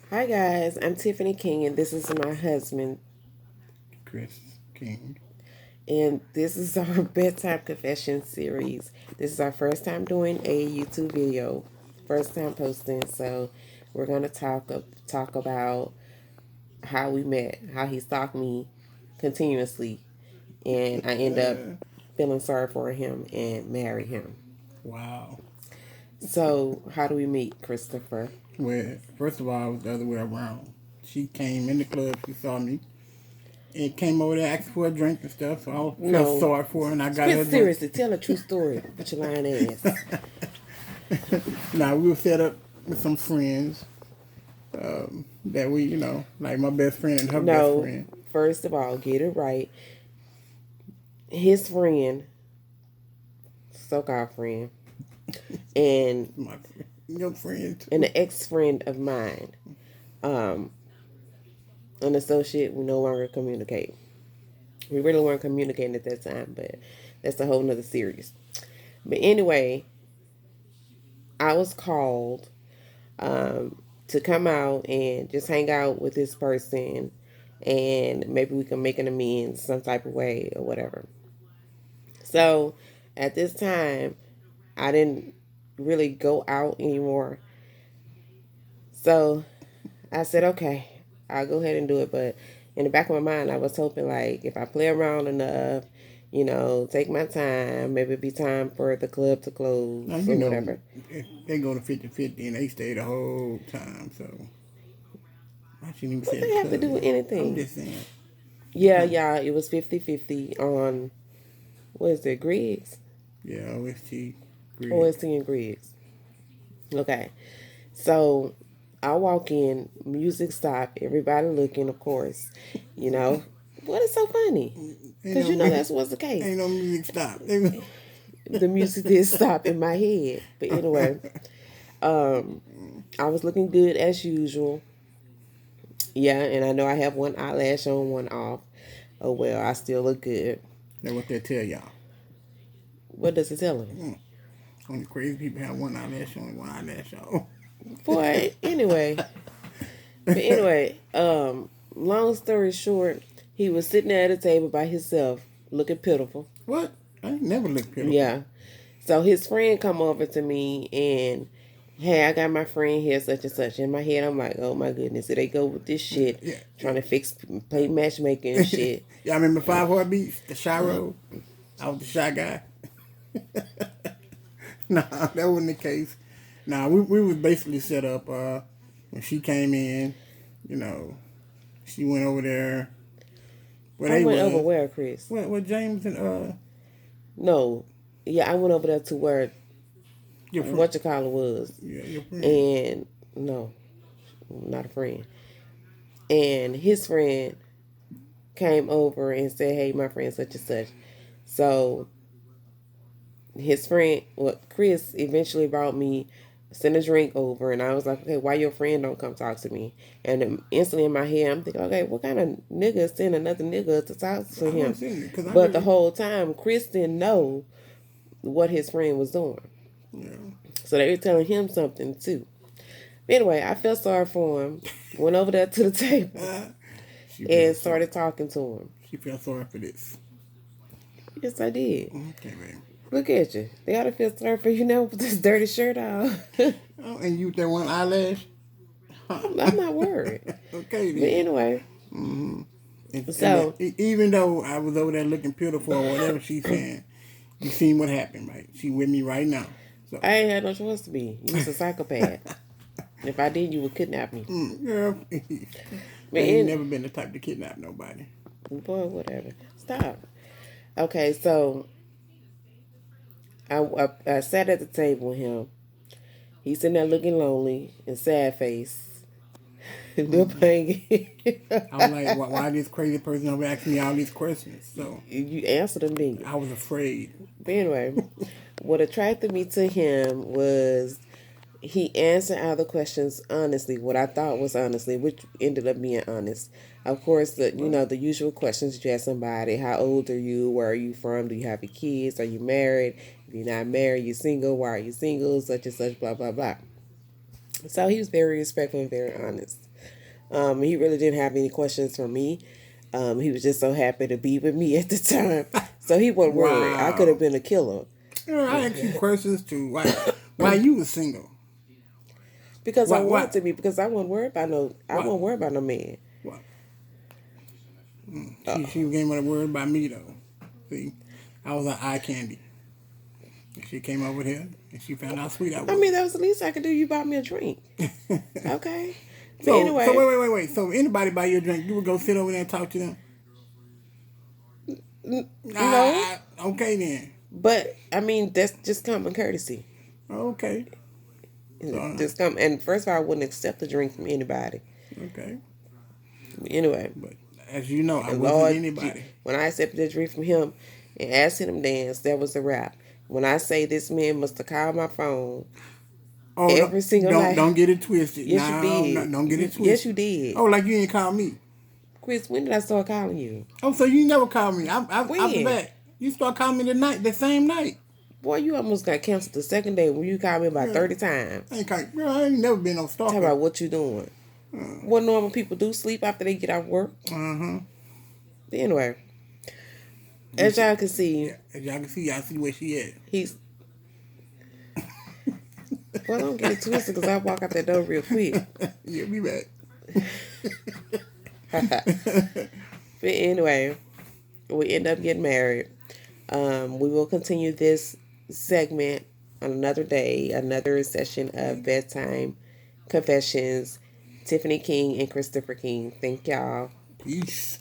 Hi guys, I'm Tiffany King and this is my husband Chris King. and this is our bedtime confession series. This is our first time doing a YouTube video, first time posting, so we're going to talk about how we met, how he stalked me continuously and I end up feeling sorry for him and marry him. Wow. So, how do we meet, Christopher? Well, first of all, it was the other way around. She came in the club, she saw me, and came over there asking for a drink and stuff. So I felt No, sorry for her, and I got her Chris, a drink. seriously, tell a true story with your lying ass. Now we were set up with some friends that like my best friend and her best No, friend. first of all, get it right. His friend, so-called friend, and My your friend an too. ex-friend of mine, um, an associate, we no longer communicate. We really weren't communicating at that time, but that's a whole nother series. But anyway, I was called to come out and just hang out with this person and maybe we can make an amends some type of way or whatever. So at this time, I didn't really go out anymore. So I said, okay, I'll go ahead and do it. But in the back of my mind, I was hoping like if I play around enough, take my time, maybe it'd be time for the club to Now close or whatever. they go to 50-50 and they stay the whole time. So I shouldn't even What say the they have to club. do with I'm anything? just saying. It's Yeah, not. yeah, it was 50-50 on, what is it, Griggs? Yeah, OST Greg. OST and Griggs. Okay. So I walk in, music stop, everybody looking, of course. You know, what is so funny? Ain't Because no that was the case. ain't no music stop. The music did stop in my head. But anyway, um, I was looking good as usual. Yeah, and I know I have one eyelash on, one off. Oh well, I still look good. That's what they tell y'all. What does it tell him? Only crazy people have one eyelash on, one eyelash on. Boy, anyway. But anyway, long story short, he was sitting there at a table by himself, looking pitiful. What? I ain't never look pitiful. Yeah. So his friend come over to me and hey, I got my friend here, such and such. In my head, I'm like, oh my goodness, here they go with this shit, Yeah, trying to play matchmaking and yeah. shit. Y'all remember Five Heartbeats? The Shy Road? I was the shy guy. Nah, that wasn't the case. Nah, we was basically set up. When she came in, you know, she went over there where I they went over was. where, Chris? What James and No, yeah, I went over there to where your friend, what you call it was, yeah, your friend. and no, not a friend. And his friend came over and said, "Hey, my friend such and such." So his friend, well, Chris, eventually brought me, sent a drink over, and I was like, "Okay, why your friend don't come talk to me?" And then instantly in my head, I'm thinking, "Okay, what kind of nigga send another nigga to talk to I him?" wasn't saying it because I But the really, whole time, Chris didn't know what his friend was doing, yeah. so they were telling him something too. Anyway, I felt sorry for him. Went over there to the table She and felt sorry. started talking to him. She felt sorry for this. Yes, I did. Okay, man. Look at you. They ought to feel sorry for you now with this dirty shirt on. Oh, and you with that one eyelash? Huh. I'm not worried. Okay But then. anyway, And so even though I was over there looking beautiful or whatever she's saying, you seen what happened, right? She with me right now. So, I ain't had no choice to be. You was a psychopath. If I did, you would kidnap me. girl, I But ain't in never been the type to kidnap nobody. boy, whatever. Stop. Okay, so I sat at the table with him. He's sitting there looking lonely and sad face. Lil Bang. I was like, why this crazy person over asking me all these questions? So You answered them, didn't you? I was afraid. But anyway, what attracted me to him was he answered all the questions honestly, what I thought was honestly, which ended up being honest. Of course, What? the usual questions you ask somebody: How old are you? Where are you from? Do you have any kids? Are you married? If you're not married, you single. Why are you single? Such and such. Blah blah blah. So he was very respectful and very honest. He really didn't have any questions for me. He was just so happy to be with me at the time. So he wasn't worried. I could have Wow. been a killer. I ask you questions too. Why you was single? Because I wanted What? to be, because I What? wasn't worried about no man. What? She came with a word by me though. See, I was an eye candy. And she came over here and she found out how sweet I I was. mean, that was the least I could do. You bought me a drink. Okay. But So anyway, wait. So if anybody buy you a drink, you would go sit over there and talk to them? no. Okay then. But I mean, that's just common courtesy. Okay. So, Just come, and first of all, I wouldn't accept a drink from anybody. okay. Anyway, But as you know, I and wasn't Lord, anybody. when I accepted a drink from him and asked him to dance, that was a wrap. When I say this man must have called my phone Oh no! every single Don't night. get it twisted. Yes, you No, did. don't get it Yes, you twisted. did. Oh, like you ain't call me. Chris, when did I start calling you? Oh, so you never called me. After When? that, you start calling me the same night. Boy, you almost got canceled the second day when you called me about Yeah. 30 times. I ain't never been no Talk stalker. about what you doing. What normal people do, sleep after they get off work. Uh-huh. Anyway, as y'all can see, As y'all can see, I see where she at. he's. Well, don't get it twisted because I walk out that door real quick. Yeah, be back. But anyway, we end up getting married. We will continue this segment on another day, another session of Bedtime Confessions. Tiffany King and Christopher King. Thank y'all. Peace.